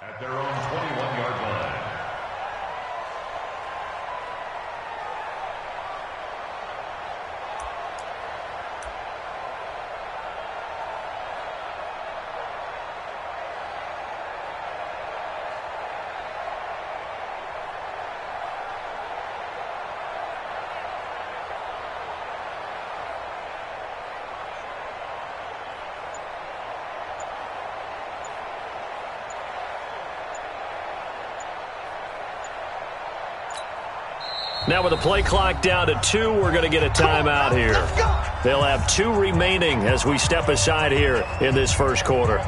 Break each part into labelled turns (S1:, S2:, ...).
S1: At their own 21-yard line.
S2: Now with the play clock down to 2, we're going to get a timeout here. They'll have 2 remaining as we step aside here in this first quarter.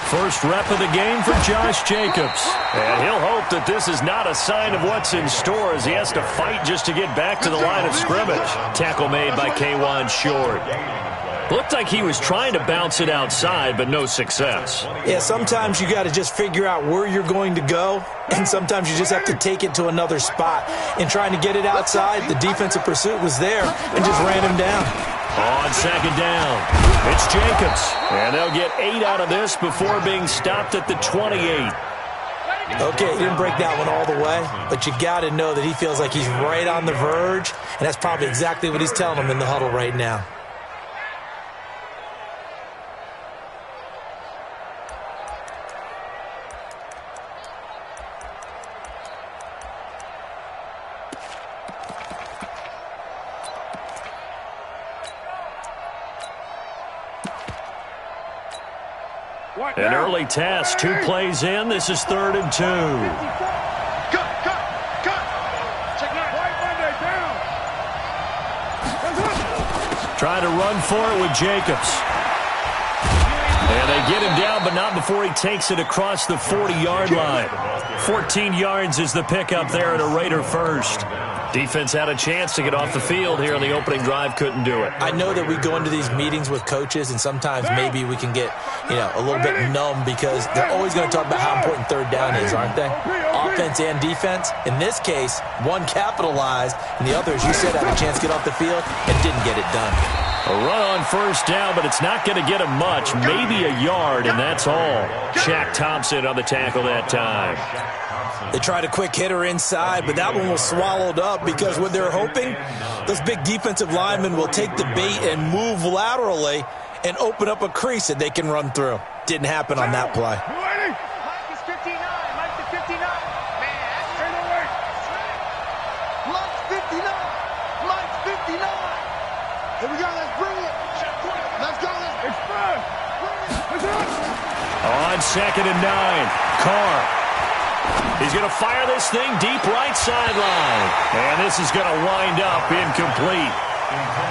S2: First rep of the game for Josh Jacobs. And he'll hope that this is not a sign of what's in store as he has to fight just to get back to the line of scrimmage. Tackle made by K'Wan Short. Looked like he was trying to bounce it outside, but no success.
S3: Yeah, sometimes you got to just figure out where you're going to go, and sometimes you just have to take it to another spot. In trying to get it outside, the defensive pursuit was there and just ran him down.
S2: On second down, it's Jacobs. And they'll get 8 out of this before being stopped at the 28.
S3: Okay, he didn't break that one all the way, but you got to know that he feels like he's right on the verge, and that's probably exactly what he's telling him in the huddle right now.
S2: An early test, 2 plays in. This is 3rd and 2. Trying to run for it with Jacobs. And they get him down, but not before he takes it across the 40-yard line. 14 yards is the pickup there at a Raider first. Defense had a chance to get off the field here on the opening drive, couldn't do it.
S3: I know that we go into these meetings with coaches, and sometimes maybe we can get, a little bit numb because they're always going to talk about how important 3rd down is, aren't they? Offense and defense. In this case, one capitalized, and the other, as you said, had a chance to get off the field and didn't get it done.
S2: A run on 1st down, but it's not going to get him much, maybe a yard, and that's all. Shaq Thompson on the tackle that time.
S3: They tried a quick hitter inside, but that one was swallowed up because what they're hoping, those big defensive linemen will take the bait and move laterally and open up a crease that they can run through. Didn't happen on that play.
S4: Mike is 59. Mike to 59. Man, that's straight away. Mike's 59. Mike's 59. Here we go. Let's bring it. Let's go. Let's express.
S2: On 2nd and 9, Carr. He's going to fire this thing deep right sideline. And this is going to wind up incomplete.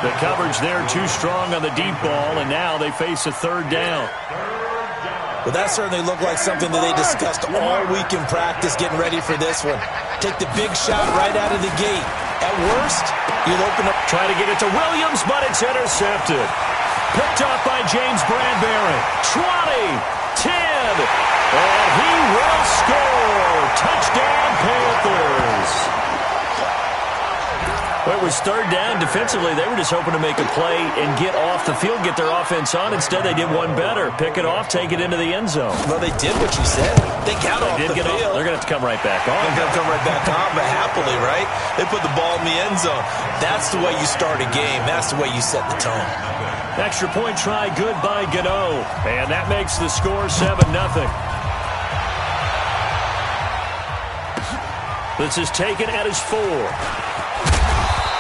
S2: The coverage there too strong on the deep ball, and now they face a 3rd down.
S3: Well, that certainly looked like something that they discussed all week in practice getting ready for this one. Take the big shot right out of the gate. At worst, you'll open up.
S2: Try to get it to Williams, but it's intercepted. Picked off by James Bradbury. 20, 10, and he will score. Touchdown, Panthers. When it was third down, defensively, they were just hoping to make a play and get off the field, get their offense on. Instead, they did one better. Pick it off, take it into the end zone.
S3: Well, they did what you said. They got off the field.
S2: They're going to have to come right back on.
S3: They're going to come right back on, but happily, right? They put the ball in the end zone. That's the way you start a game. That's the way you set the tone.
S2: Extra point try, good by Gano. And that makes the score 7-0. This is taken at his 4.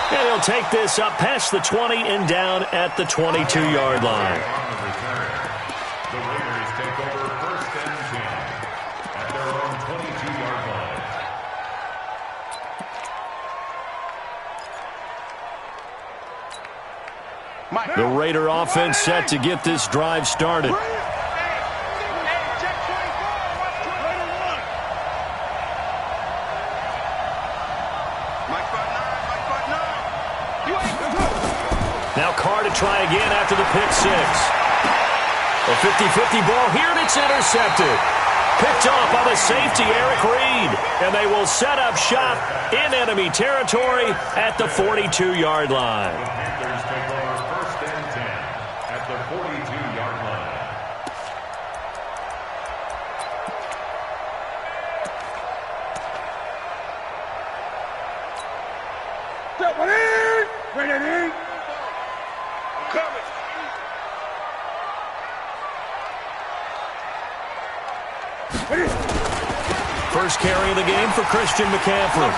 S2: And he'll take this up past the 20 and down at the 22-yard line.
S1: The Raiders take over 1st and 10 at their own 22-yard line.
S2: The Raider offense set to get this drive started. Now Carr to try again after the pick 6. A 50-50 ball here, and it's intercepted. Picked off by the safety, Eric Reed. And they will set up shop in enemy territory at the 42-yard line.
S1: The Panthers take over 1st and 10 at the 42-yard line.
S4: Ready.
S2: First carry of the game for Christian McCaffrey.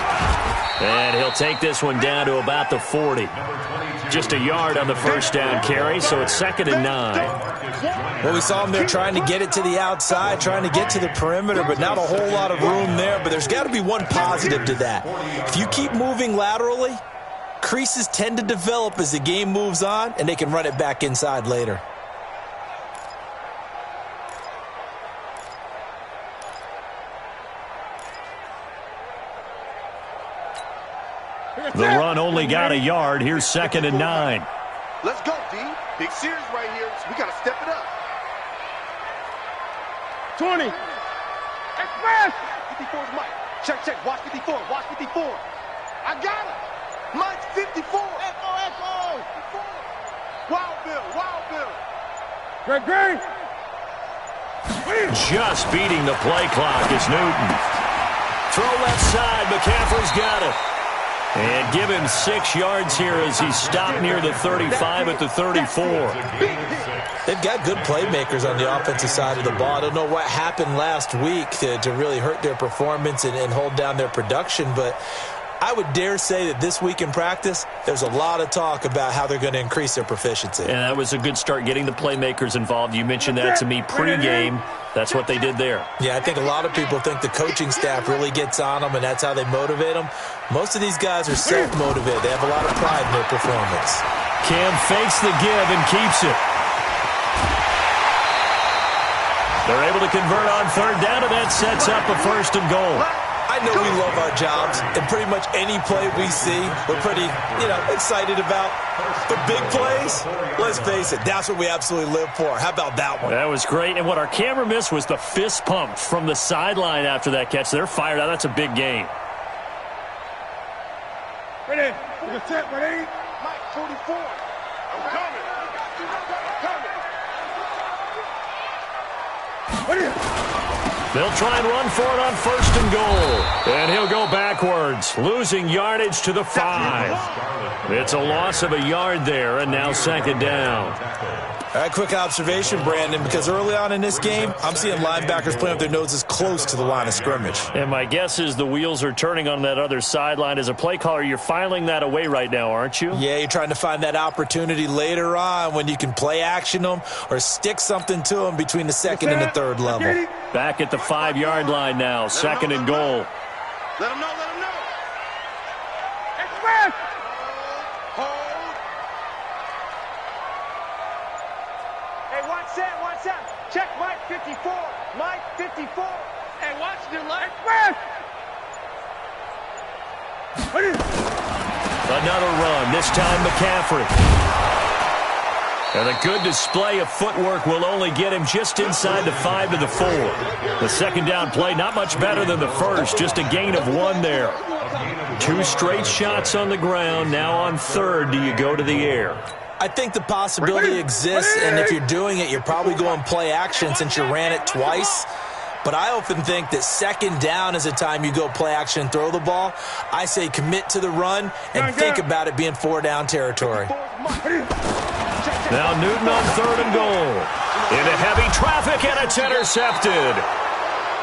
S2: And he'll take this one down to about the 40. Just a yard on the first down carry, so it's 2nd and 9.
S3: Well, we saw him there trying to get it to the outside, trying to get to the perimeter, but not a whole lot of room there. But there's got to be one positive to that. If you keep moving laterally, creases tend to develop as the game moves on, and they can run it back inside later.
S2: The run only got a yard. Here's 2nd and 9.
S4: Let's go, D. Big series right here, so we got to step it up. 20. Express. 54 is Mike. Check. Watch 54. I got it. Mike's 54. Echo. Wild Bill. Great.
S2: Just beating the play clock is Newton. Throw left side. McCaffrey's got it. And give him 6 yards here as he stopped near the 35 at the 34.
S3: They've got good playmakers on the offensive side of the ball. I don't know what happened last week to really hurt their performance and hold down their production, but I would dare say that this week in practice, there's a lot of talk about how they're going to increase their proficiency.
S2: And that was a good start getting the playmakers involved. You mentioned that to me pregame. That's what they did there.
S3: Yeah, I think a lot of people think the coaching staff really gets on them, and that's how they motivate them. Most of these guys are self-motivated. They have a lot of pride in their performance.
S2: Cam fakes the give and keeps it. They're able to convert on 3rd down, and that sets up a 1st and goal.
S3: I know we love our jobs, and pretty much any play we see, we're pretty, excited about. But big plays, let's face it, that's what we absolutely live for. How about that one?
S2: That was great, and what our camera missed was the fist pump from the sideline after that catch. They're fired out. That's a big game.
S4: Ready. Mike, 44. I'm coming.
S2: They'll try and run for it on 1st and goal. And he'll go backwards, losing yardage to the 5. It's a loss of a yard there, and now 2nd down.
S3: All right, quick observation, Brandon, because early on in this game, I'm seeing linebackers playing with their noses close to the line of scrimmage.
S2: And my guess is the wheels are turning on that other sideline. As a play caller, you're filing that away right now, aren't you?
S3: Yeah, you're trying to find that opportunity later on when you can play action them or stick something to them between the 2nd and the 3rd level.
S2: Back at the 5-yard line now, 2nd and goal.
S4: Let him know. Express. Watch out. Check Mike 54. Hey, watch the left.
S2: Another run, this time McCaffrey. And a good display of footwork will only get him just inside the 5 to the 4. The 2nd down play, not much better than the first, just a gain of 1 there. 2 straight shots on the ground. Now on third, do you go to the air?
S3: I think the possibility exists, and if you're doing it, you're probably going play action since you ran it twice. But I often think that second down is a time you go play action and throw the ball. I say commit to the run and think about it being 4-down territory.
S2: Now Newton on third and goal. Into heavy traffic, and it's intercepted.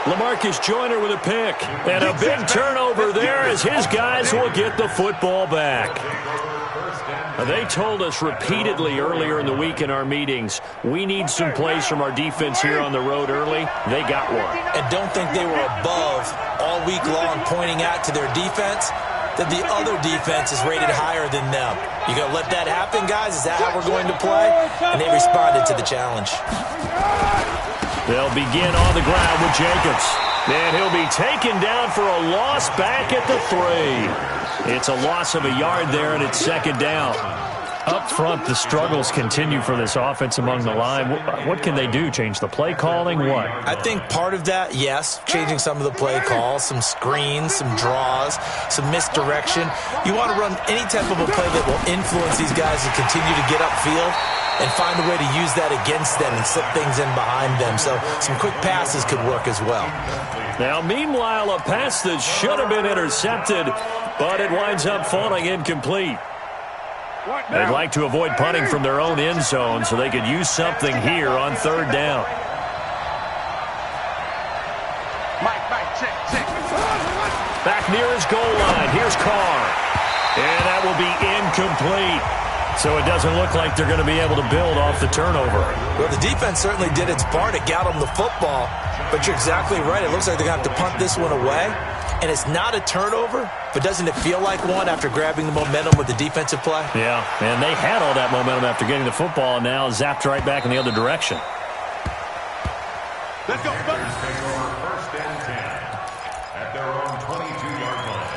S2: LaMarcus Joyner with a pick. And a big turnover there as his guys will get the football back. They told us repeatedly earlier in the week in our meetings, we need some plays from our defense here on the road early. They got one.
S3: And don't think they were above all week long pointing out to their defense that the other defense is rated higher than them. You going to let that happen, guys? Is that how we're going to play? And they responded to the challenge.
S2: They'll begin on the ground with Jacobs. And he'll be taken down for a loss back at the 3. It's a loss of a yard there, and it's second down. Up front, the struggles continue for this offense among the line. What can they do? Change the play calling? What?
S3: I think part of that, yes, changing some of the play calls, some screens, some draws, some misdirection. You want to run any type of a play that will influence these guys to continue to get upfield and find a way to use that against them and slip things in behind them. So some quick passes could work as well.
S2: Now, meanwhile, a pass that should have been intercepted, but it winds up falling incomplete. They'd like to avoid punting from their own end zone so they could use something here on third down. Back near his goal line. Here's Carr. And that will be incomplete. So it doesn't look like they're going to be able to build off the turnover.
S3: Well, the defense certainly did its part to get them the football. But you're exactly right. It looks like they're going to have to punt this one away. And it's not a turnover, but doesn't it feel like one after grabbing the momentum with the defensive play?
S2: Yeah, and they had all that momentum after getting the football, and now zapped right back in the other direction.
S1: Let's go. Take over first and 10 at their own 22-yard line.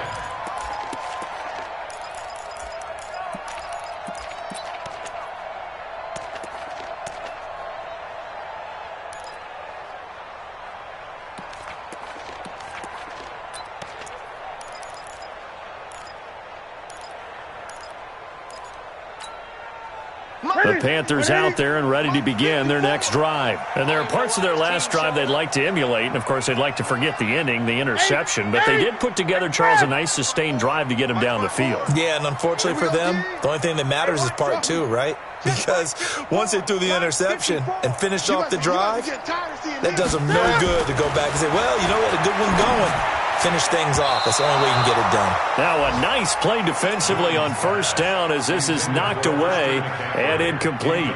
S2: The Panthers out there and ready to begin their next drive. And there are parts of their last drive they'd like to emulate. And, of course, they'd like to forget the ending, the interception. But they did put together, Charles, a nice sustained drive to get him down the field.
S3: Yeah, and unfortunately for them, the only thing that matters is part 2, right? Because once they threw the interception and finished off the drive, that does them no good to go back and say, well, you know what, a good one going. Finish things off. That's the only way you can get it done.
S2: Now a nice play defensively on first down as this is knocked away and incomplete.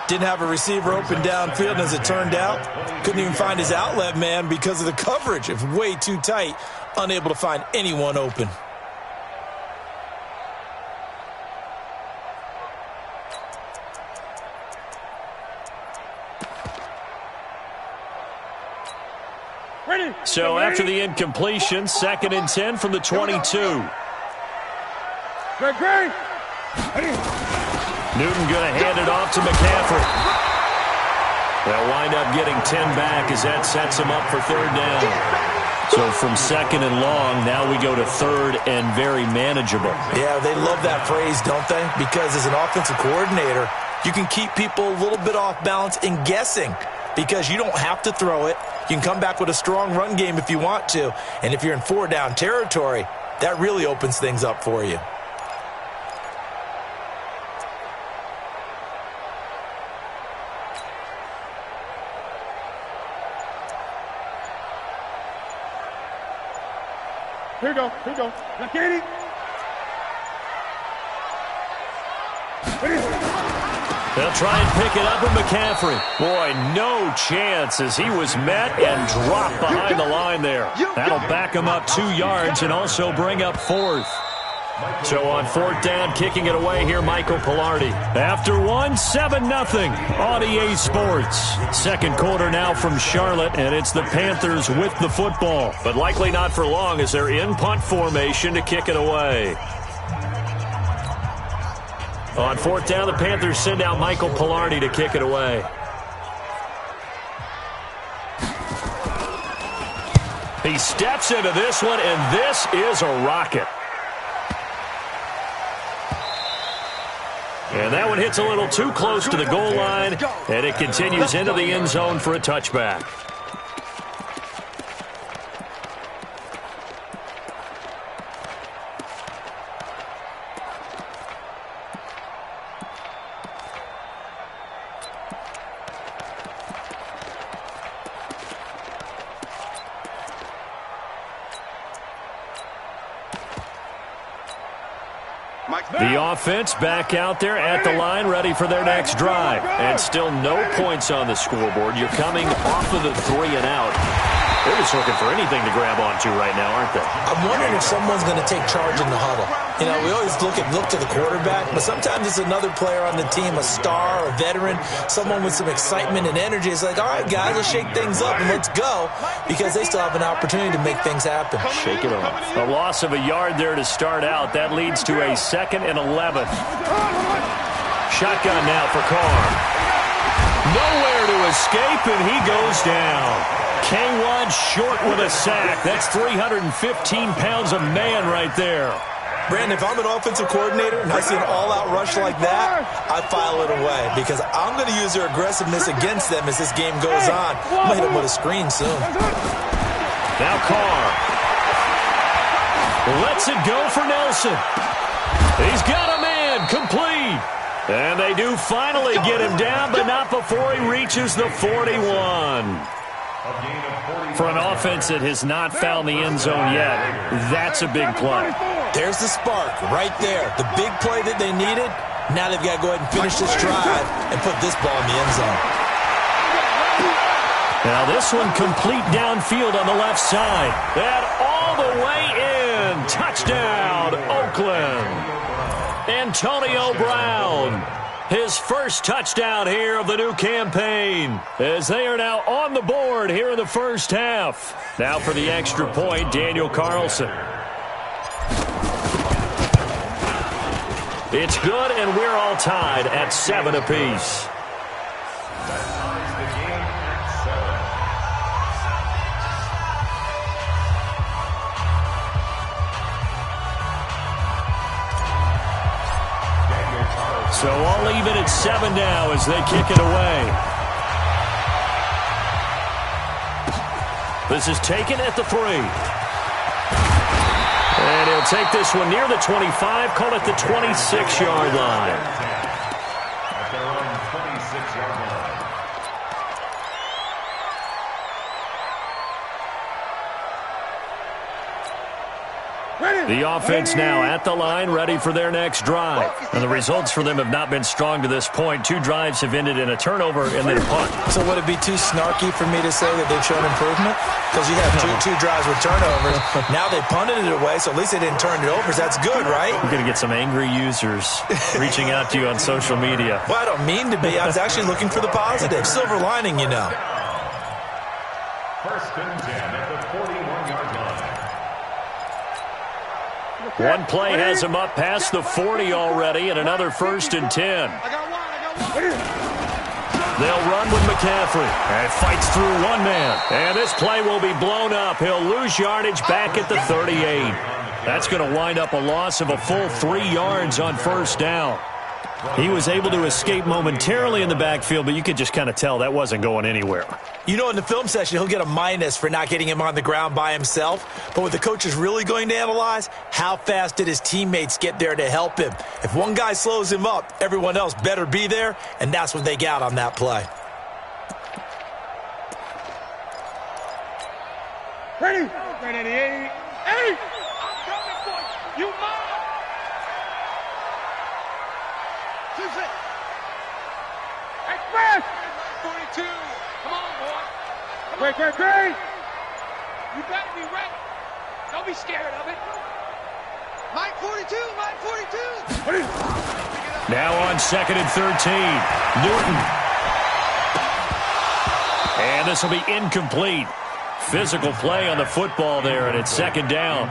S3: Didn't have a receiver open downfield, and as it turned out, couldn't even find his outlet man because of the coverage. It's way too tight, unable to find anyone open.
S2: So after the incompletion, 2nd and 10 from the 22. Newton going to hand it off to McCaffrey. They'll wind up getting 10 back as that sets him up for third down. So from 2nd and long, now we go to 3rd and very manageable.
S3: Yeah, they love that phrase, don't they? Because as an offensive coordinator, you can keep people a little bit off balance in guessing because you don't have to throw it. You can come back with a strong run game if you want to. And if you're in 4-down territory, that really opens things up for you.
S4: Here we go. Now, Katie.
S2: They'll try and pick it up with McCaffrey. Boy, no chance as he was met and dropped behind the line there. That'll back him up 2 yards and also bring up 4th. So on 4th down, kicking it away here, Michael Pilardi. After 1, 7-0 on EA Sports. Second quarter now from Charlotte, and it's the Panthers with the football. But likely not for long as they're in punt formation to kick it away. On 4th down, the Panthers send out Michael Pilardi to kick it away. He steps into this one, and this is a rocket. And that one hits a little too close to the goal line, and it continues into the end zone for a touchback. The offense back out there at the line, ready for their next drive. And still no points on the scoreboard. You're coming off of the 3 and out. They're just looking for anything to grab onto right now, aren't they?
S3: I'm wondering if someone's going to take charge in the huddle. You know, we always look to the quarterback, but sometimes it's another player on the team, a star, a veteran, someone with some excitement and energy. It's like, all right, guys, let's shake things up and let's go, because they still have an opportunity to make things happen.
S2: Shake it off. A loss of a yard there to start out. That leads to a 2nd and 11. Shotgun now for Carr. Nowhere to escape, and he goes down. K1 short with a sack. That's 315 pounds of man right there.
S3: Brandon, if I'm an offensive coordinator and I see an all-out rush like that, I file it away because I'm going to use their aggressiveness against them as this game goes on. I'm going to hit them with a screen soon.
S2: Now Carr lets it go for Nelson. He's got a man complete. And they do finally get him down, but not before he reaches the 41. For an offense that has not found the end zone yet, that's a big play.
S3: There's the spark right there. The big play that they needed. Now they've got to go ahead and finish this drive and put this ball in the end zone.
S2: Now this one complete downfield on the left side. And all the way in. Touchdown, Oakland. Antonio Brown. His first touchdown here of the new campaign, as they are now on the board here in the first half. Now for the extra point, Daniel Carlson. It's good, and we're all tied at 7 apiece. So all even at 7 now as they kick it away. This is taken at the 3. And he'll take this one near the 25, call it the 26-yard line.
S1: At their own 26-yard line.
S2: The offense now at the line, ready for their next drive. And the results for them have not been strong to this point. 2 drives have ended in a turnover and then a punt.
S3: So would it be too snarky for me to say that they've shown improvement? Because you have two drives with turnovers. Now they punted it away, so at least they didn't turn it over. So that's good, right?
S2: You're going to get some angry users reaching out to you on social media.
S3: Well, I don't mean to be. I was actually looking for the positive. Silver lining, you know.
S1: First and 10 at the 41-yard line.
S2: One play has him up past the 40 already, and another first and 10. They'll run with McCaffrey. And fights through one man. And this play will be blown up. He'll lose yardage back at the 38. That's going to wind up a loss of a full 3 yards on first down. He was able to escape momentarily in the backfield, but you could just kind of tell that wasn't going anywhere.
S3: You know, in the film session, he'll get a minus for not getting him on the ground by himself. But what the coach is really going to analyze, how fast did his teammates get there to help him? If one guy slows him up, everyone else better be there, and that's what they got on that play.
S4: Ready? Ready, 8. I'm coming for you. You mine. 2-6. Express. 42. Come on, boy. Great. You better be ready. Don't be scared of it. Mike 42.
S2: Now on 2nd and 13. Newton. And this will be incomplete. Physical play on the football there, and it's 2nd down.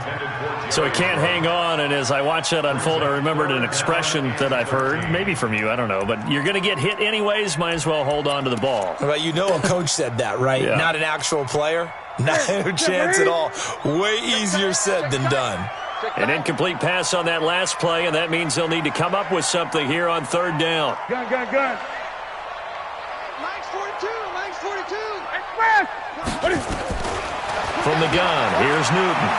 S2: So he can't hang on, and as I watch that unfold, I remembered an expression that I've heard, maybe from you, I don't know, but you're going to get hit anyways, might as well hold on to the ball.
S3: Well, you know a coach said that, right?
S2: Yeah.
S3: Not an actual player. No chance at all. Way easier said than done.
S2: An incomplete pass on that last play, and that means they'll need to come up with something here on third down.
S4: Gun. Mike's 42. Express.
S2: From the gun, here's Newton.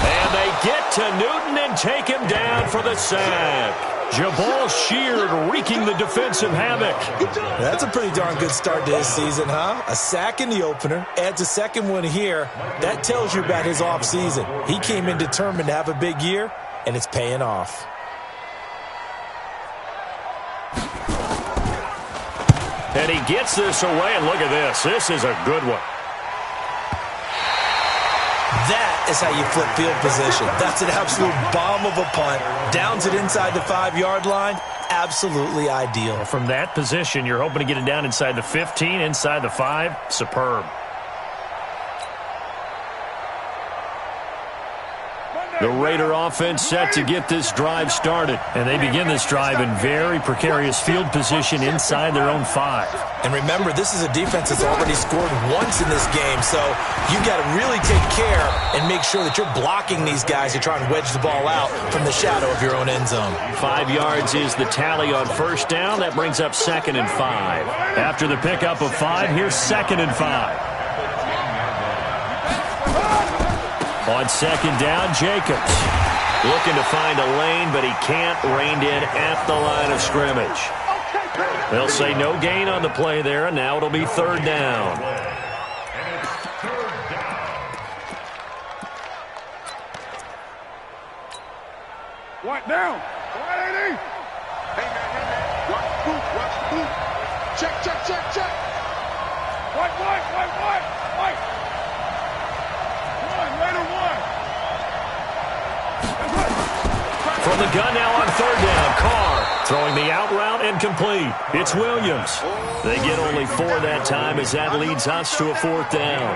S2: And they get to Newton and take him down for the sack. Jabal Sheard wreaking the defensive havoc.
S3: That's a pretty darn good start to his season, huh? A sack in the opener, adds a second one here. That tells you about his offseason. He came in determined to have a big year, and it's paying off.
S2: And he gets this away, and look at this. This is a good one.
S3: That is how you flip field position. That's an absolute bomb of a punt. Downs it inside the 5-yard line. Absolutely ideal.
S2: From that position, you're hoping to get it down inside the 15, inside the 5. Superb. The Raider offense set to get this drive started. And they begin this drive in very precarious field position inside their own 5.
S3: And remember, this is a defense that's already scored once in this game, so you've got to really take care and make sure that you're blocking these guys to try and wedge the ball out from the shadow of your own end zone.
S2: 5 yards is the tally on first down. That brings up 2nd and 5. After the pickup of 5, here's 2nd and 5. On 2nd down, Jacobs looking to find a lane, but he can't. Reined in at the line of scrimmage. They'll say no gain on the play there, and now it'll be 3rd down.
S4: What down? 180. Hey, man. Watch the boot. Check. What?
S2: From the gun now on 3rd down, Carr throwing the out route and complete. It's Williams. They get only 4 that time as that leads us to a 4th down.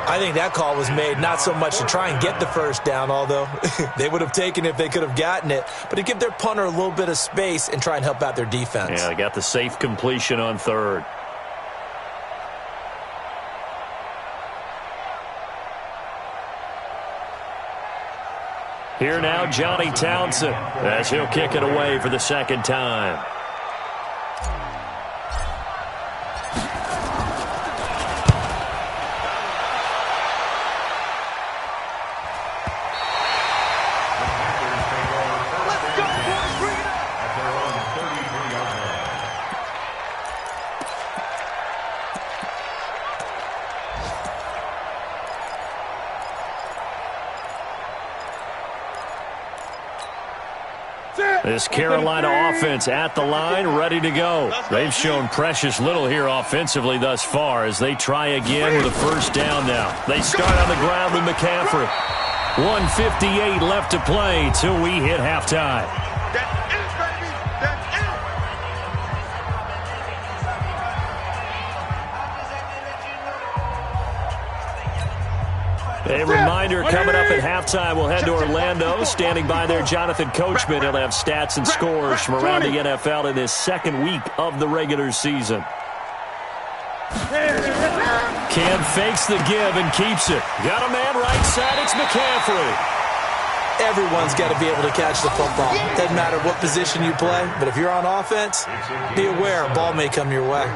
S3: I think that call was made not so much to try and get the first down, although they would have taken it if they could have gotten it, but to give their punter a little bit of space and try and help out their defense.
S2: Yeah, they got the safe completion on 3rd. Here now, Johnny Townsend, as he'll kick it away for the 2nd time. This Carolina offense at the line, ready to go. They've shown precious little here offensively thus far as they try again with a 1st down now. They start on the ground with McCaffrey. 1:58 left to play till we hit halftime. A reminder, coming up at halftime, we'll head to Orlando. Standing by there, Jonathan Coachman. He'll have stats and scores from around the NFL in this 2nd week of the regular season. Cam fakes the give and keeps it. Got a man right side. It's McCaffrey.
S3: Everyone's got to be able to catch the football. Doesn't matter what position you play, but if you're on offense, be aware a ball may come your way.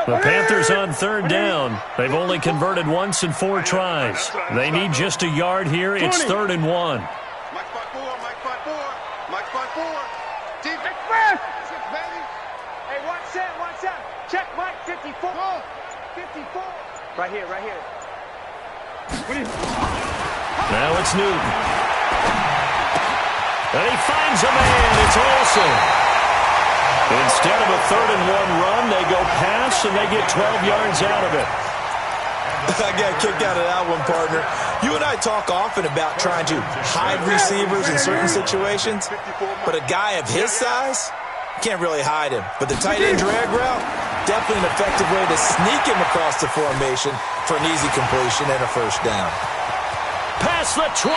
S2: The Panthers on 3rd down. They've only converted once in 4 tries. They need just a yard here. It's 3rd and 1.
S4: Mike 5-4. Deep express. Baby. Hey, watch out. Check Mike 54. Right here.
S2: Now it's Newton. And he finds a man. It's Olsen. Instead of a 3rd and 1 run, they go pass, and they get 12 yards out of it.
S3: I got a kick out of that one, partner. You and I talk often about trying to hide receivers in certain situations, but a guy of his size, can't really hide him. But the tight end drag route, definitely an effective way to sneak him across the formation for an easy completion and a 1st down.
S2: Past the 20.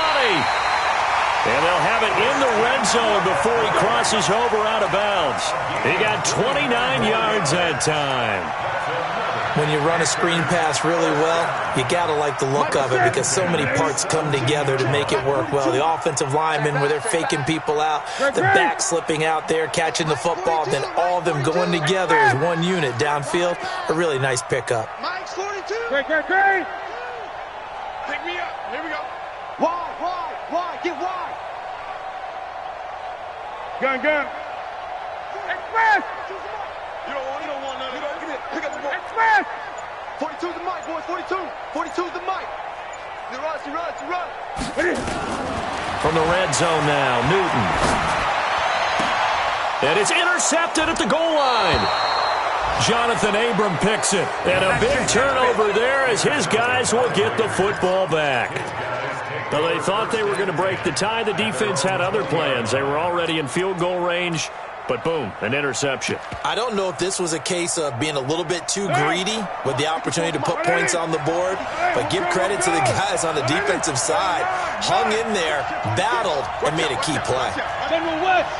S2: And they'll have it in the red zone before he crosses over out of bounds. He got 29 yards that time.
S3: When you run a screen pass really well, you got to like the look of it because so many parts come together to make it work well. The offensive linemen, where they're faking people out, the back slipping out there, catching the football, then all of them going together as one unit downfield. A really nice pickup.
S4: Mike's 42.
S5: Great.
S4: Pick me up. Here we go. Wide. Get wide.
S5: Gun. Express.
S4: You don't want none of that. Get it. Pick up the ball.
S5: Express.
S4: 42's the mic, boys. 42. 42's the mic. He runs.
S2: From the red zone now, Newton. And it's intercepted at the goal line. Jonathan Abram picks it. And a big turnover there as his guys will get the football back. Well, they thought they were going to break the tie. The defense had other plans. They were already in field goal range. But boom, an interception.
S3: I don't know if this was a case of being a little bit too greedy with the opportunity to put points on the board, but give credit to the guys on the defensive side. Hung in there, battled, and made a key play.
S5: General West.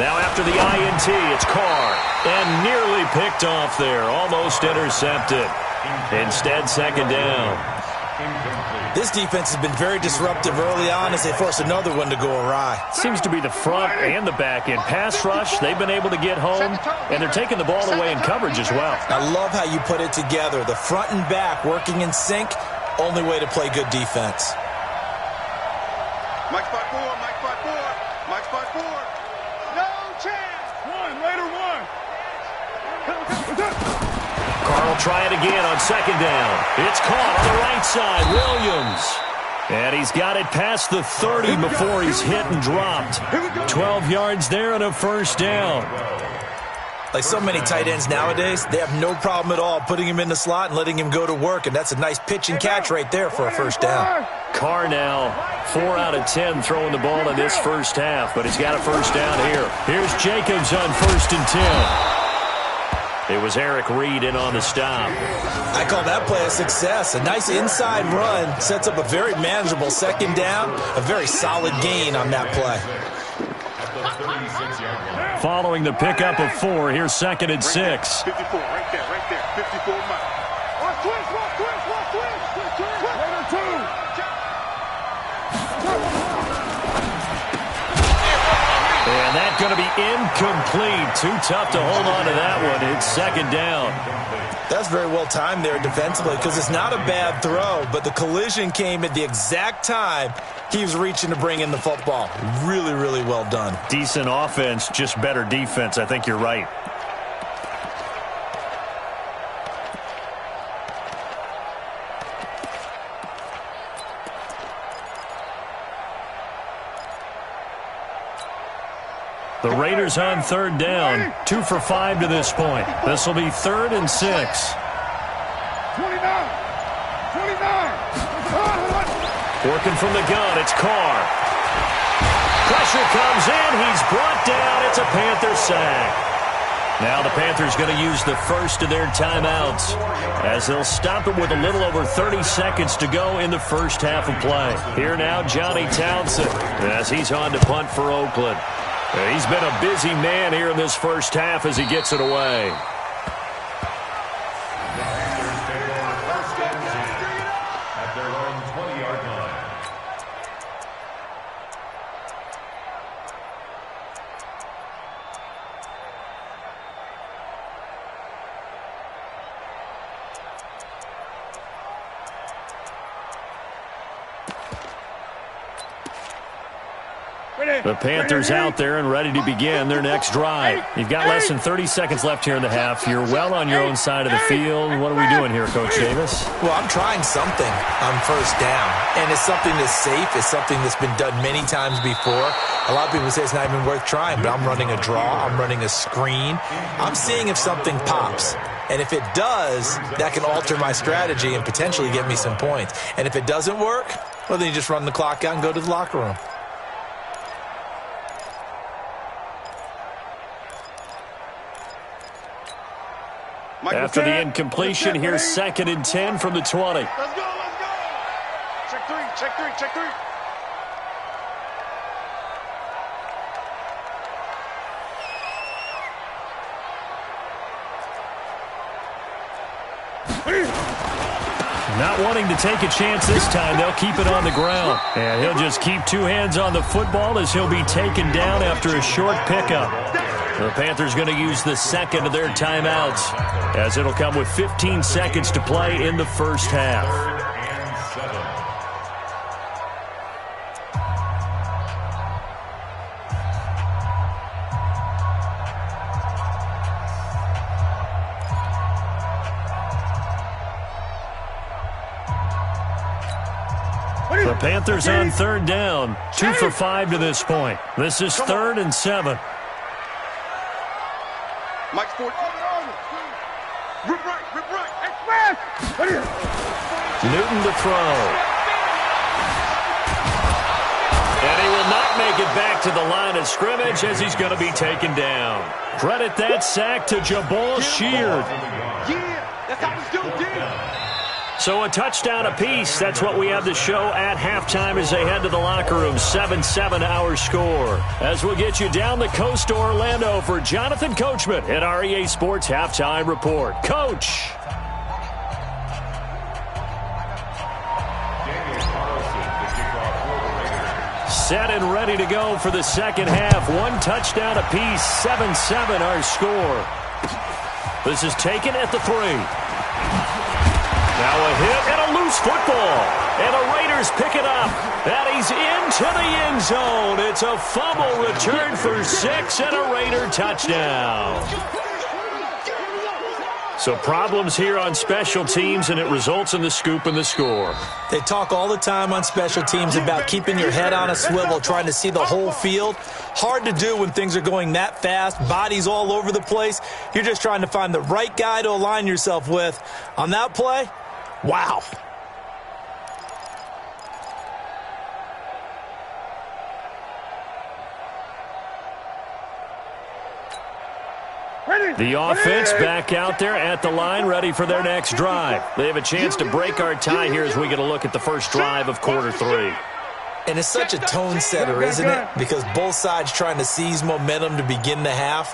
S2: Now after the INT, it's Carr. And nearly picked off there. Almost intercepted. Instead, second down.
S3: This defense has been very disruptive early on as they force another one to go awry.
S2: Seems to be the front and the back end. Pass rush, they've been able to get home, and they're taking the ball away in coverage as well.
S3: I love how you put it together. The front and back working in sync, only way to play good defense.
S4: Mike 5-4. No chance.
S5: Later one.
S2: Carr will try it again on second down. It's caught on the right side. Williams. And he's got it past the 30 before he's hit and dropped. 12 yards there and a first down.
S3: Like so many tight ends nowadays, they have no problem at all putting him in the slot and letting him go to work, and that's a nice pitch and catch right there for a first down.
S2: Carr now 4 out of 10 throwing the ball in this first half, but he's got a first down here. Here's Jacobs on 1st and 10. It was Eric Reed in on the stop.
S3: I call that play a success. A nice inside run sets up a very manageable second down, a very solid gain on that play.
S2: Following the pickup of 4, here's 2nd and 6.
S4: 54, right there. 54 Mike. Watch twist.
S2: And that's going to be incomplete. Too tough to hold on to that one. It's second down.
S3: That's very well timed there defensively because it's not a bad throw, but the collision came at the exact time he was reaching to bring in the football. Really, really well done.
S2: Decent offense, just better defense. I think you're right. The Raiders on 3rd down. 2 for 5 to this point. This will be 3rd and 6.
S5: 29.
S2: Working from the gun, it's Carr. Pressure comes in. He's brought down. It's a Panther sack. Now the Panthers going to use the first of their timeouts as they'll stop it with a little over 30 seconds to go in the first half of play. Here now, Johnny Townsend as he's on to punt for Oakland. He's been a busy man here in this first half as he gets it away.
S1: At their own 20-yard line.
S2: The Panthers out there and ready to begin their next drive. You've got less than 30 seconds left here in the half. You're well on your own side of the field. What are we doing here, Coach Davis?
S3: Well, I'm trying something on first down, and it's something that's safe. It's something that's been done many times before. A lot of people say it's not even worth trying, but I'm running a draw. I'm running a screen. I'm seeing if something pops. And if it does, that can alter my strategy and potentially get me some points. And if it doesn't work, well, then you just run the clock out and go to the locker room.
S2: After the incompletion, here's 2nd and 10 from the 20.
S4: Let's go, let's go. Check three, check three, check three.
S2: Not wanting to take a chance this time, they'll keep it on the ground. And he'll just keep 2 hands on the football as he'll be taken down after a short pickup. The Panthers going to use the 2nd of their timeouts, as it'll come with 15 seconds to play in the first half.
S1: 3rd and 7.
S2: The Panthers on 3rd down, 2 for 5 to this point. This is 3rd and 7.
S4: Mike's 40. Rip right, express.
S2: Newton to throw. And he will not make it back to the line of scrimmage as he's going to be taken down. Credit that sack to Jabal Sheard.
S4: Yeah, that's how we do, dude.
S2: So a touchdown apiece. That's what we have to show at halftime as they head to the locker room. 7-7 our score. As we'll get you down the coast to Orlando for Jonathan Coachman at REA Sports Halftime Report. Coach. Set and ready to go for the second half. 1 touchdown apiece. 7-7 our score. This is taken at the 3. Now a hit and a loose football. And the Raiders pick it up. And he's into the end zone. It's a fumble return for 6 and a Raider touchdown. So problems here on special teams, and it results in the scoop and the score.
S3: They talk all the time on special teams about keeping your head on a swivel, trying to see the whole field. Hard to do when things are going that fast, bodies all over the place. You're just trying to find the right guy to align yourself with. On that play, wow.
S2: The offense back out there at the line, ready for their next drive. They have a chance to break our tie here as we get a look at the first drive of quarter 3.
S3: And it's such a tone setter, isn't it? Because both sides trying to seize momentum to begin the half.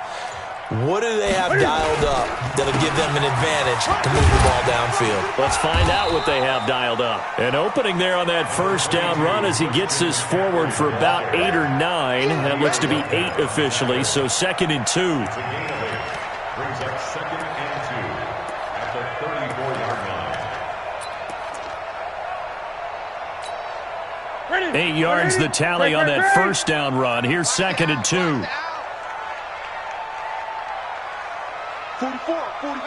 S3: What do they have dialed up that'll give them an advantage to move the ball downfield?
S2: Let's find out what they have dialed up. An opening there on that first down run as he gets this forward for about 8 or 9. That looks to be 8 officially, so 2nd and 2.
S1: Brings up 2nd and 2 at the 34-yard line.
S2: 8 yards the tally on that first down run. Here's 2nd and 2.
S4: 44, 40, 44.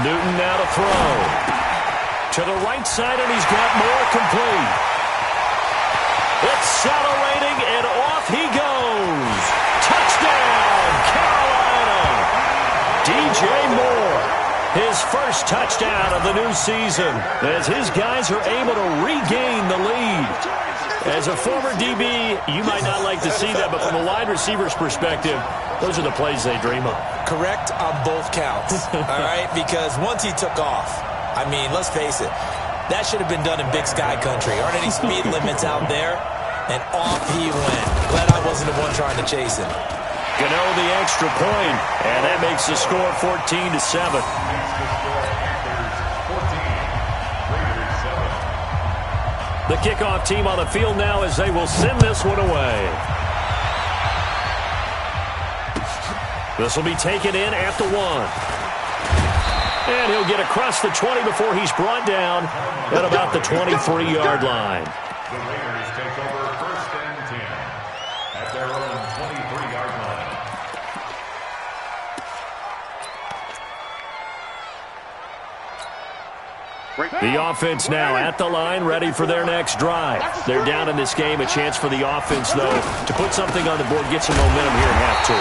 S2: Newton now to throw. To the right side, and he's got more complete. Accelerating, and off he goes. Touchdown, Carolina. DJ Moore, his first touchdown of the new season, as his guys are able to regain the lead. As a former DB, you might not like to see that, but from a wide receiver's perspective, those are the plays they dream of.
S3: Correct on both counts, all right? Because once he took off, I mean, let's face it, that should have been done in Big Sky country. Aren't any speed limits out there? And off he went. Glad I wasn't the one trying to chase him.
S2: Gano the extra point, and that makes the score 14-7. The kickoff team on the field now as they will send this one away. This will be taken in at the 1. And he'll get across the 20 before he's brought down at about the 23-yard line.
S1: The Raiders take over 1st and 10 at their own 23-yard line.
S2: The offense now at the line, ready for their next drive. They're down in this game. A chance for the offense, though, to put something on the board, get some momentum here in half 2.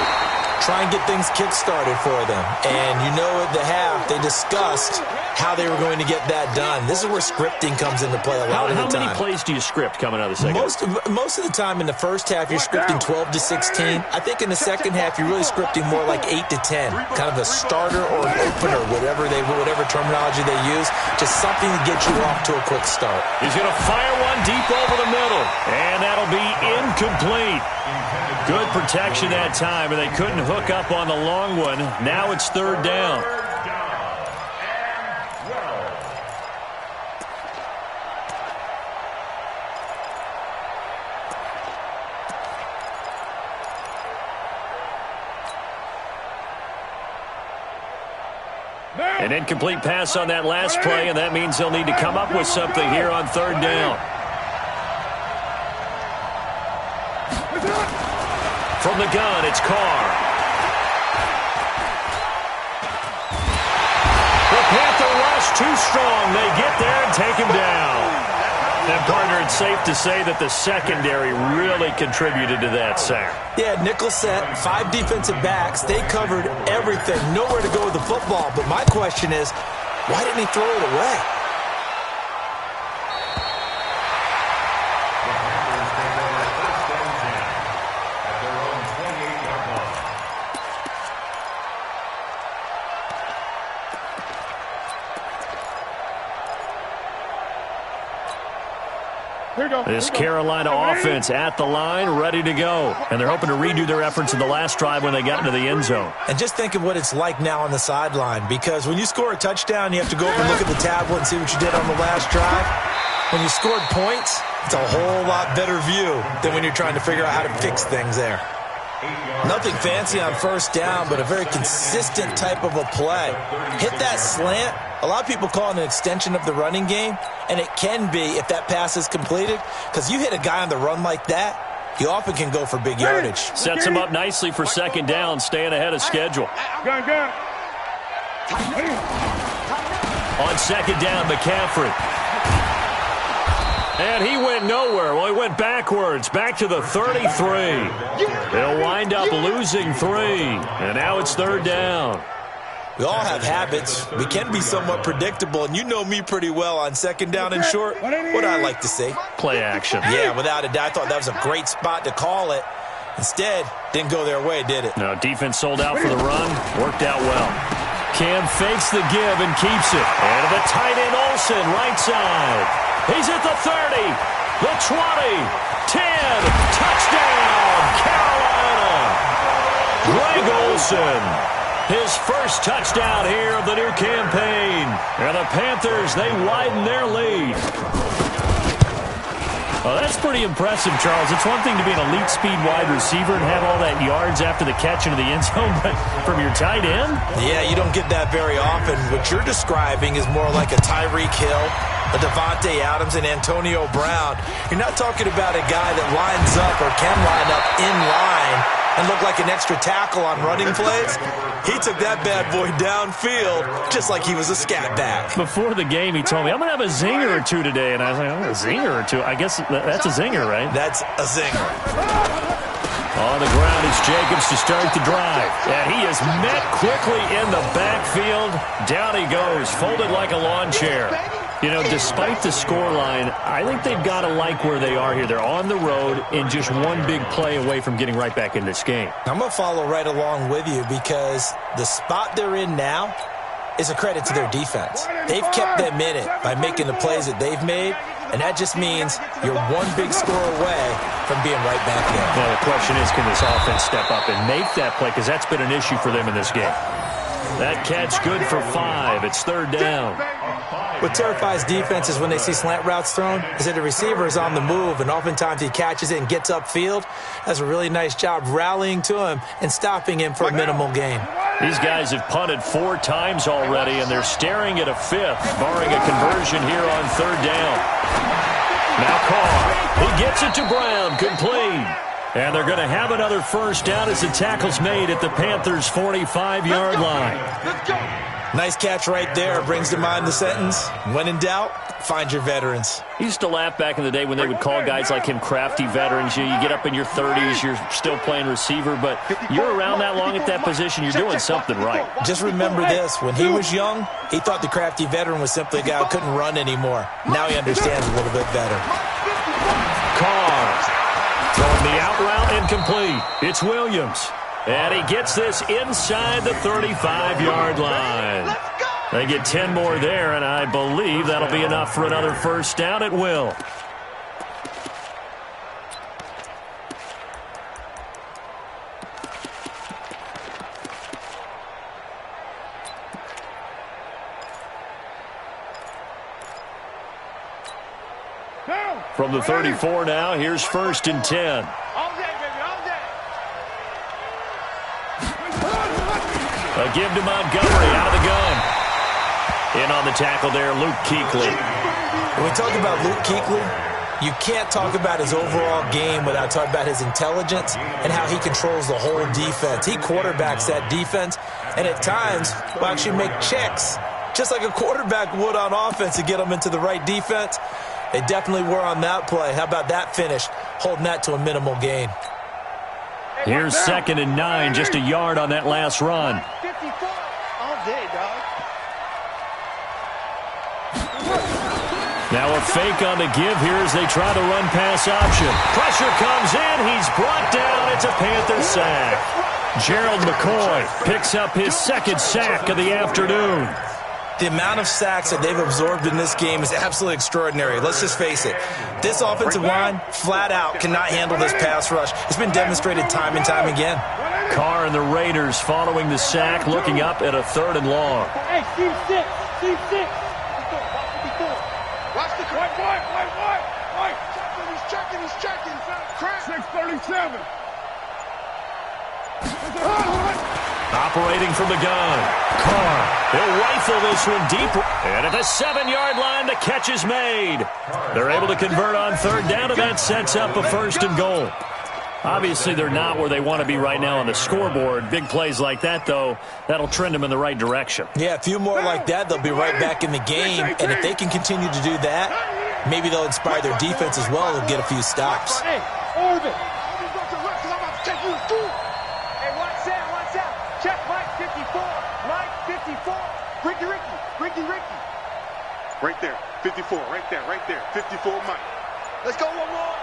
S3: try and get things kick-started for them. And you know at the half, they discussed how they were going to get that done. This is where scripting comes into play a lot of the time.
S2: How many plays do you script coming out of the second?
S3: Most of the time in the first half, you're scripting 12 to 16. I think in the second half, you're really scripting more like 8 to 10. Kind of a starter or an opener, whatever terminology they use. Just something to get you off to a quick start.
S2: He's going to fire one deep over the middle. And that'll be incomplete. Good protection that time, and they couldn't hook up on the long one. Now it's third down. An incomplete pass on that last play, and that means they'll need to come up with something here on third down. From the gun, it's Carr. The Panther rush too strong. They get there and take him down. And, partner, it's safe to say that the secondary really contributed to that sack.
S3: Yeah, nickel set, 5 defensive backs. They covered everything. Nowhere to go with the football. But my question is, why didn't he throw it away?
S2: This Carolina offense at the line, ready to go. And they're hoping to redo their efforts in the last drive when they got into the end zone.
S3: And just think of what it's like now on the sideline, because when you score a touchdown, you have to go over and look at the tablet and see what you did on the last drive. When you scored points, it's a whole lot better view than when you're trying to figure out how to fix things there. Nothing fancy on first down, but a very consistent type of a play. Hit that slant. A lot of people call it an extension of the running game, and it can be if that pass is completed, because you hit a guy on the run like that, you often can go for big yardage.
S2: Sets him up nicely for second down, staying ahead of schedule.
S5: Gun.
S2: On second down, McCaffrey. And he went nowhere. Well, he went backwards, back to the 33. They'll wind up losing 3. And now it's third down.
S3: We all have habits. We can be somewhat predictable, and you know me pretty well on second down and short. What I like to see.
S2: Play action.
S3: Yeah, without a doubt. I thought that was a great spot to call it. Instead, didn't go their way, did it?
S2: No, defense sold out for the run. Worked out well. Cam fakes the give and keeps it. And to the tight end, Olsen, right side. He's at the 30, the 20, 10, touchdown, Carolina. Greg Olsen, his first touchdown here of the new campaign. And the Panthers, they widen their lead. Well, that's pretty impressive, Charles. It's one thing to be an elite speed wide receiver and have all that yards after the catch into the end zone, but from your tight end?
S3: Yeah, you don't get that very often. What you're describing is more like a Tyreek Hill, a Devontae Adams, and Antonio Brown. You're not talking about a guy that lines up or can line up in line and look like an extra tackle on running plays. He took that bad boy downfield just like he was a scat back.
S2: Before the game, he told me, I'm going to have a zinger or two today. And I was like, oh, a zinger or two? I guess that's a zinger, right?
S3: That's a zinger.
S2: On the ground, it's Jacobs to start the drive. And he is met quickly in the backfield. Down he goes, folded like a lawn chair. You know, despite the scoreline, I think they've got to like where they are here. They're on the road and just one big play away from getting right back in this game.
S3: I'm going to follow right along with you because the spot they're in now is a credit to their defense. They've kept them in it by making the plays that they've made, and that just means you're one big score away from being right back there.
S2: Well, the question is, can this offense step up and make that play? Because that's been an issue for them in this game. That catch good for 5. It's third down.
S3: What terrifies defenses when they see slant routes thrown is that the receiver is on the move, and oftentimes he catches it and gets upfield. Does a really nice job rallying to him and stopping him for a minimal gain.
S2: These guys have punted 4 times already, and they're staring at a 5th, barring a conversion here on third down. Now Carr, he gets it to Brown, complete. And they're going to have another first down as the tackle's made at the Panthers' 45-yard line.
S4: Let's go.
S3: Nice catch right there. Brings to mind the sentence, when in doubt, find your veterans.
S2: He used to laugh back in the day when they would call guys like him crafty veterans. You get up in your 30s, you're still playing receiver, but you're around that long at that position, you're doing something right.
S3: Just remember this. When he was young, he thought the crafty veteran was simply a guy who couldn't run anymore. Now he understands a little bit better.
S2: Carr throwing the out route incomplete. It's Williams. And he gets this inside the 35-yard line. They get 10 more there, and I believe that'll be enough for another first down at will. From the 34 now, here's 1st and 10.
S4: All day, baby, all day.
S2: A give to Montgomery out of the gun. In on the tackle there, Luke Kuechly.
S3: When we talk about Luke Kuechly, you can't talk about his overall game without talking about his intelligence and how he controls the whole defense. He quarterbacks that defense, and at times will actually make checks, just like a quarterback would on offense to get them into the right defense. They definitely were on that play. How about that finish, holding that to a minimal gain?
S2: Here's 2nd and 9, just a yard on that last run.
S4: 54 all day, dog.
S2: Now a fake on the give here as they try the run-pass option. Pressure comes in. He's brought down. It's a Panther sack. Gerald McCoy picks up his 2nd sack of the afternoon.
S3: The amount of sacks that they've absorbed in this game is absolutely extraordinary. Let's just face it. This offensive line, flat out, cannot handle this pass rush. It's been demonstrated time and time again.
S2: Carr and the Raiders following the sack, looking up at a 3rd and long.
S5: Hey, team 6. Team 6.
S4: Watch the crack. White. He's checking. Crack.
S5: 637.
S2: Operating from the gun. Carr. He'll rifle this one deep. And at the 7-yard line, the catch is made. They're able to convert on 3rd down, and that sets up a 1st and goal. Obviously, they're not where they want to be right now on the scoreboard. Big plays like that, though, that'll trend them in the right direction.
S3: Yeah, a few more like that, they'll be right back in the game. And if they can continue to do that, maybe they'll inspire their defense as well and get a few stops.
S5: Hey, Orbit.
S4: Hey, watch out. Check Mike 54. Mike 54. Ricky.
S6: Right there. 54. Right there. 54, Mike.
S4: Let's go one more.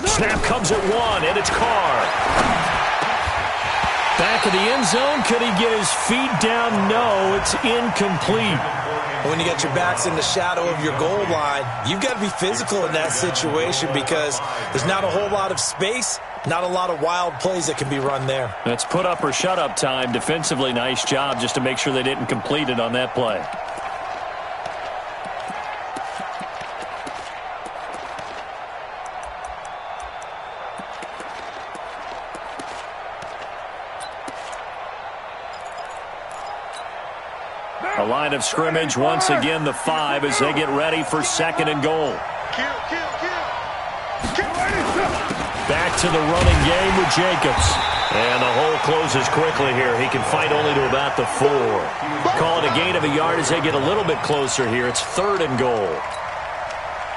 S2: Snap comes at 1, and it's Carr. Back in the end zone. Could he get his feet down? No, it's incomplete.
S3: When you get your backs in the shadow of your goal line, you've got to be physical in that situation because there's not a whole lot of space, not a lot of wild plays that can be run there.
S2: That's put up or shut up time. Defensively, nice job just to make sure they didn't complete it on that play. A line of scrimmage, once again the 5 as they get ready for 2nd and goal.
S6: Kill.
S2: Back to the running game with Jacobs. And the hole closes quickly here. He can fight only to about the 4. Call it a gain of a yard as they get a little bit closer here. It's 3rd and goal.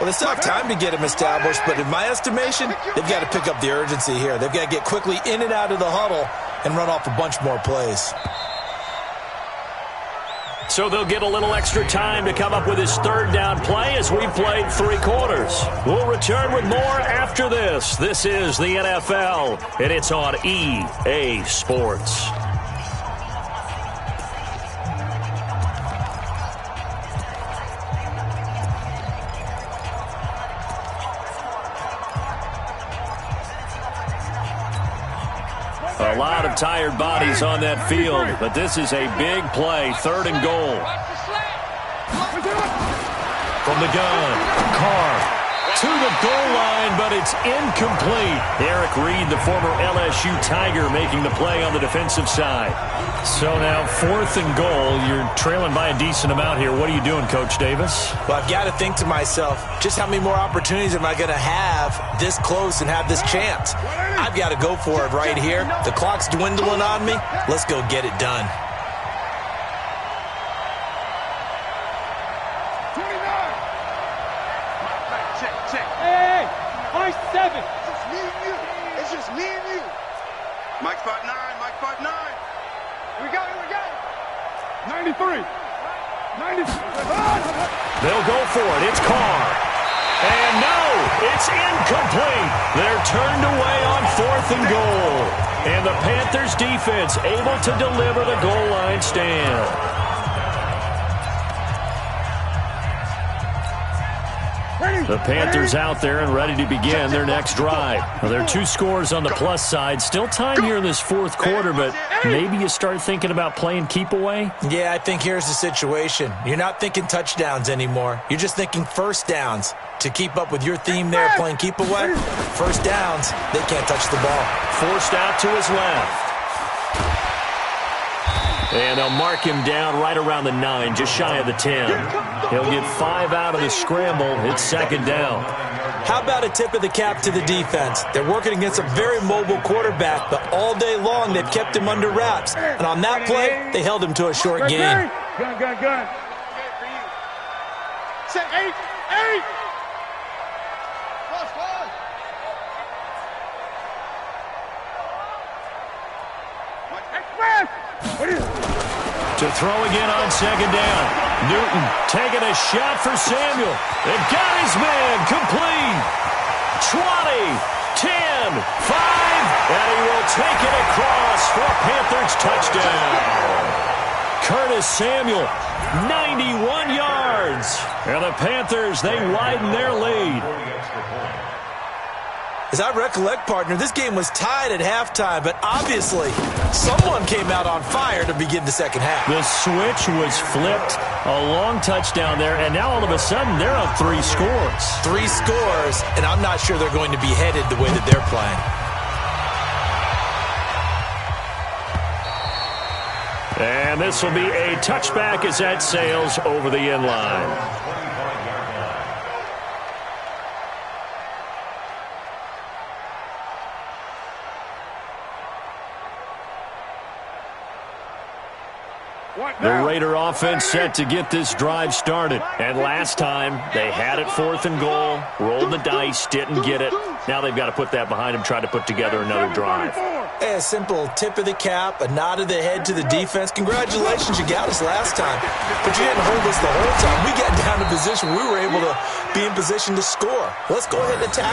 S3: Well, they still have time to get him established, but in my estimation, they've got to pick up the urgency here. They've got to get quickly in and out of the huddle and run off a bunch more plays.
S2: So they'll get a little extra time to come up with his 3rd down play as we've played 3 quarters. We'll return with more after this. This is the NFL, and it's on EA Sports. A lot of tired bodies on that field, but this is a big play, 3rd and goal. From the gun, Carr to the goal line, but it's incomplete. Eric Reed, the former LSU Tiger, making the play on the defensive side. So now 4th and goal. You're trailing by a decent amount here. What are you doing, Coach Davis?
S3: Well, I've got to think to myself, just how many more opportunities am I going to have this close and have this chance? I've got to go for it right here. The clock's dwindling on me. Let's go get it done.
S5: 29. Hey, Mike 7.
S6: It's just me and you. It's just me and you. Mike 5'9", Mike 5'9".
S5: Here we go. 93. 93.
S2: They'll go for it. It's Carr. And no, it's incomplete. They're turned away on 4th and goal. And the Panthers defense able to deliver the goal line stand. The Panthers out there and ready to begin their next drive. Well, there are 2 scores on the plus side. Still time here in this 4th quarter, but maybe you start thinking about playing keep away?
S3: Yeah, I think here's the situation. You're not thinking touchdowns anymore. You're just thinking first downs. To keep up with your theme there, playing keep away, first downs, they can't touch the ball.
S2: Forced out to his left. And they'll mark him down right around the 9, just shy of the 10. He'll get 5 out of the scramble. It's 2nd down.
S3: How about a tip of the cap to the defense? They're working against a very mobile quarterback, but all day long they've kept him under wraps. And on that play, they held him to a short game.
S5: Gun. Set 8.
S2: To throw again on 2nd down. Newton taking a shot for Samuel. They've got his man complete. 20, 10, 5, and he will take it across for a Panthers touchdown. Curtis Samuel, 91 yards. And the Panthers, they widen their lead.
S3: As I recollect, partner, this game was tied at halftime, but obviously someone came out on fire to begin the second half.
S2: The switch was flipped, a long touchdown there, and now all of a sudden they're up 3 scores.
S3: 3 scores, and I'm not sure they're going to be headed the way that they're playing.
S2: And this will be a touchback as that sails over the end line. The Raider offense set to get this drive started. And last time, they had it 4th and goal, rolled the dice, didn't get it. Now they've got to put that behind them, try to put together another drive.
S3: Hey, a simple tip of the cap, a nod of the head to the defense. Congratulations, you got us last time. But you didn't hold us the whole time. We got down to position. We were able to be in position to score. Let's go ahead and attack